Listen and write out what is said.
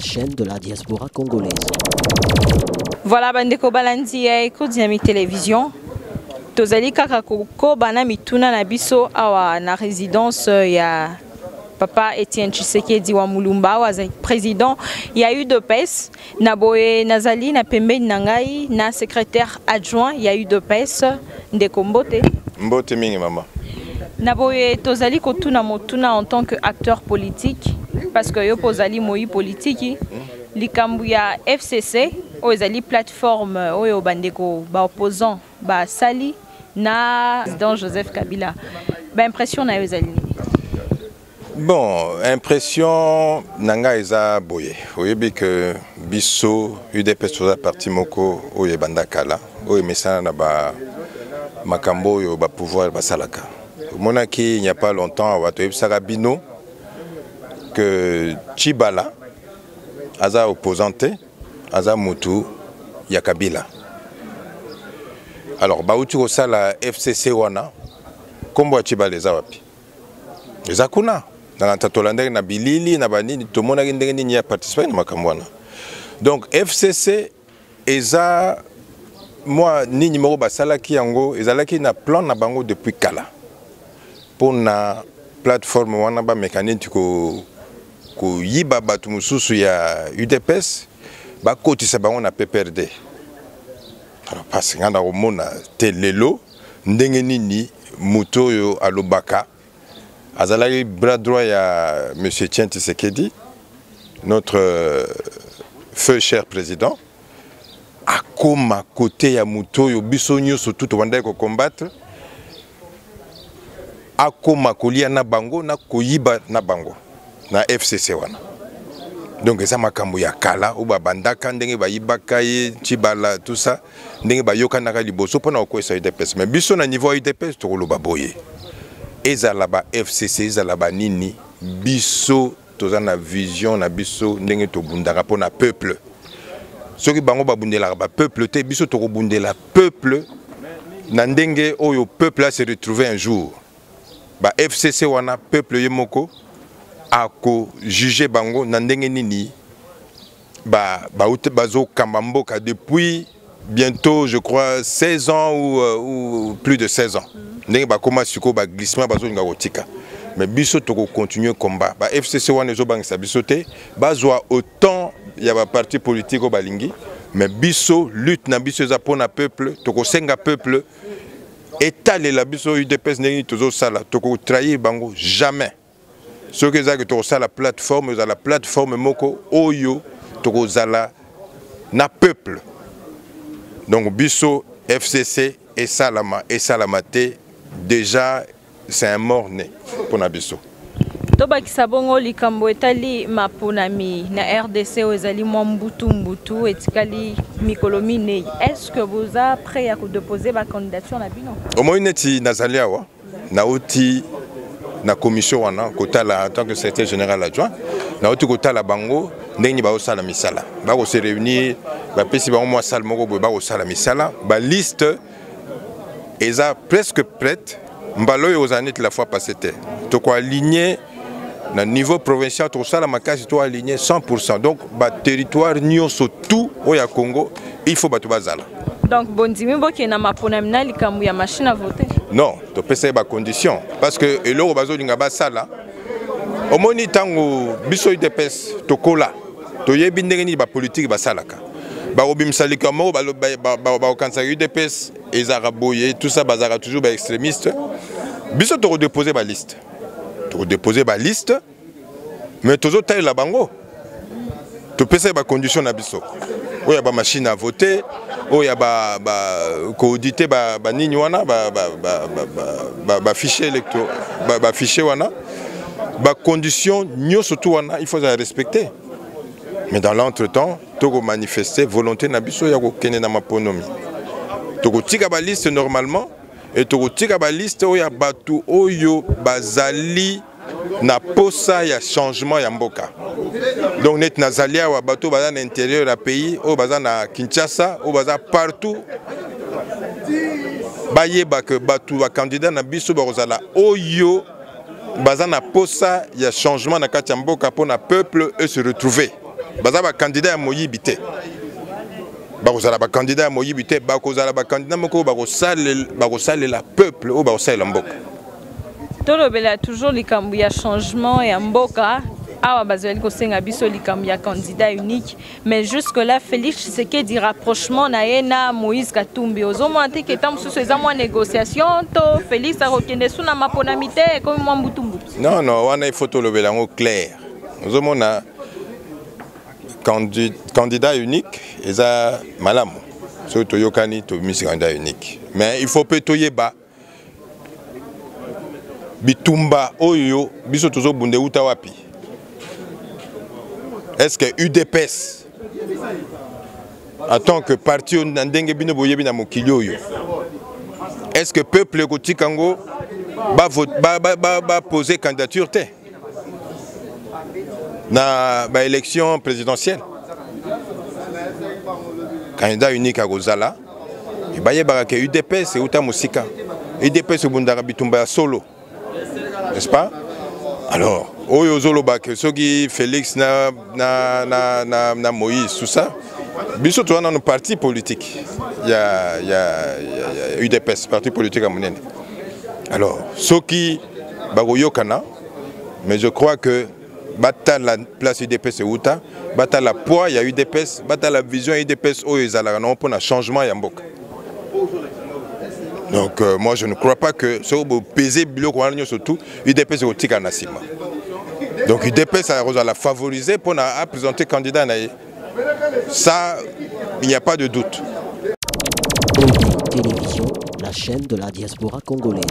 chaîne de la diaspora congolaise. Voilà, bandeko balandi ya Eco Dynamique Télévision. Tozali kaka ko bana mituna na biso awa na résidence ya Papa Etienne Tshisekedi wa Mulumba wa président. Il y a eu de PES. Naboye Nazali na pembe nangai na secrétaire adjoint. Il y a eu de PES. Ndeko Mbote. Mbote mingi mama. Naboye tozali kotuna motuna en tant qu'acteur politique parce que yo pozali moi politique. Likambu ya FCC ozali plateforme oyo bandeko ba opposant ba sali na président Joseph Kabila. Ba impression na yozali. Bon, impression nanga eza boye. Oyebi que biso UDPS toza parti moko oye bandakala oye mesana na ba makambo yo ba pouvoir basalaka. Monaki il n'y a pas longtemps wato ebisaka bino que Chibala aza opposante aza mutu ya Kabila. Alors bauti ko sala FCC wana kombo ya Chibala eza wapi? Eza kuna na tatolandaki na bilili na banini tomonaki ndenge nini ya participer na makambo wana. Donc FCC eza moi nini moko basalaki yango ezalaki na plan na bango depuis kala. Pour na plateforme wana ba mécanique ko yiba batu mususu ya UDPS ba kotisa bango na PPRD. Alors parce ngana omona telelo ndenge nini muto yo alobaka azalaki bras droit ya monsieur Etienne Tshisekedi, notre feu cher président, akoma côté ya muto yo biso nyonso tout wanda ko combattre akoma kolia na bango na koyiba na bango na FCC wana. Donc eza makambo ya kala ou bandaka ndenge bayibaka ye Chibala tout ça ndenge bayoka na liboso pona okwesa UDPS mais biso na niveau UDPS to koloba boye ezala ba FCC ezala ba nini biso toza na vision na biso ndenge to bundaka pona peuple soki bango babundela ba peuple te biso to kobundela peuple na ndenge oyo peuple a se retrouver un jour. Ba FCC wana peuple yemoko ako juger bango na ndenge nini bazo kambamboka depuis bientôt je crois 16 ans ou plus de 16 ans. Ndenge ba koma siko ba glissement bazo nga kotika. Mais biso toko continuer combat. Ba FCC wana ezo bangisa biso te bazwa autant ya ba parti politique balingi mais biso lutte na biso za pona peuple toko senga peuple étaler la biso UDPS ndenge tozo sala toko trahir bango jamais. Ce que ça que toko sala plateforme za la plateforme moko oyo toko zala na peuple. Donc biso FCC et salamate déjà c'est un mort-né pour Nabiso. Tobakisa bongo likambo etali maponami na RDC ozali mbutu etikali mikolomi nei. Est-ce que vous êtes prêt à déposer ma candidature na bino? Au moins neti nazalia wa na oti na commission wana kotala en tant que secrétaire général adjoint na oti kotala bango ndenge ba osala misala. Ba ko se réunir ba pesi bango moi salle moko ba osala misala ba liste eza presque prête. Mbalo yo ozanit la fois passée te. To ko aligner na niveau provincial to sala makasi to aligner 100%. Donc ba territoire nyonso tout au ya Congo, il faut batu bazala. Donc bondimi boki na maponami na likambu ya machine à voter. Non, to pesa ba condition parce que eloko bazo linga ba sala. Omoni tango biso UDPS to kola. To yebi ndenge ni ba politique ba salaka. Ba obimsalika mo ba kansa UDPS ezara boye tout ça bazara toujours ba extrémiste. Biso to déposer ba liste. To déposer ba liste mais tozo taille la bango. To pesa ba condition na biso. Oya ba machine à voter, oya ba coauditer ba nini wana ba fichier électoral ba fichier wana ba condition nyonso tout wana il faut les respecter. Mais dans l'entretemps, toko manifester volonté na biso ya ko kene na maponomi. Toko tika ba liste normalement et toko tika ba liste oya batu oyo bazali na posa ya changement ya mboka. Donc net nazalia wa bato baza na intérieur ya pays o baza na Kinshasa o baza partout. Bayeba que batu ba candidat na biso bazala oyo baza na posa ya changement na kati ya mboka pour na peuple et se retrouver. baza ba candidat ya moyibi te bakozala ba candidat ya moyibi te bakozala ba candidat moko bakosalela peuple oyo bakosalela mboka tolobela toujours likambo ya changement ya mboka awa bazali kosenga biso likambo ya candidat unique mais jusque là Félix Tshisekedi rapprochement na ye na Moïse Katumbi ozomona te ke ntango mosusu eza mwa négociation to Félix akokende su na maponami te ekomi mwa mbutumbutu non wana il faut tolobela yango clair ozomona candidat unique eza malamu soki toyokani tobimisi candidat unique mais il faut mpe toyeba bitumba oyo biso tozobunda uta wapi. Est-ce que UDPS en tant que parti est-ce que le peuple Kotikango va poser candidature dans l'élection présidentielle? Candidat unique à Gozala, il y a UDPS et Uta Moussika. UDPS et solo, n'est-ce pas? Alors, Oyo Zolobak, Sogi, Félix, na Moïse, tout ça, bisous dans nos partis politiques. Il y a UDPS, parti politique à Mounene. Alors, Soki, Bagoyo Kana, mais je crois que Bata la place UDPS et Outa, Bata la poids, il y a UDPS, Bata la vision UDPS, Oyo Zala, on peut un changement Yambok. Donc, moi je ne crois pas que ce qui peser surtout, UDPS est au Tika Nassima. Donc UDPS a la favoriser pour présenter candidat. Ça, il n'y a pas de doute. Télévision, la chaîne de la diaspora congolaise.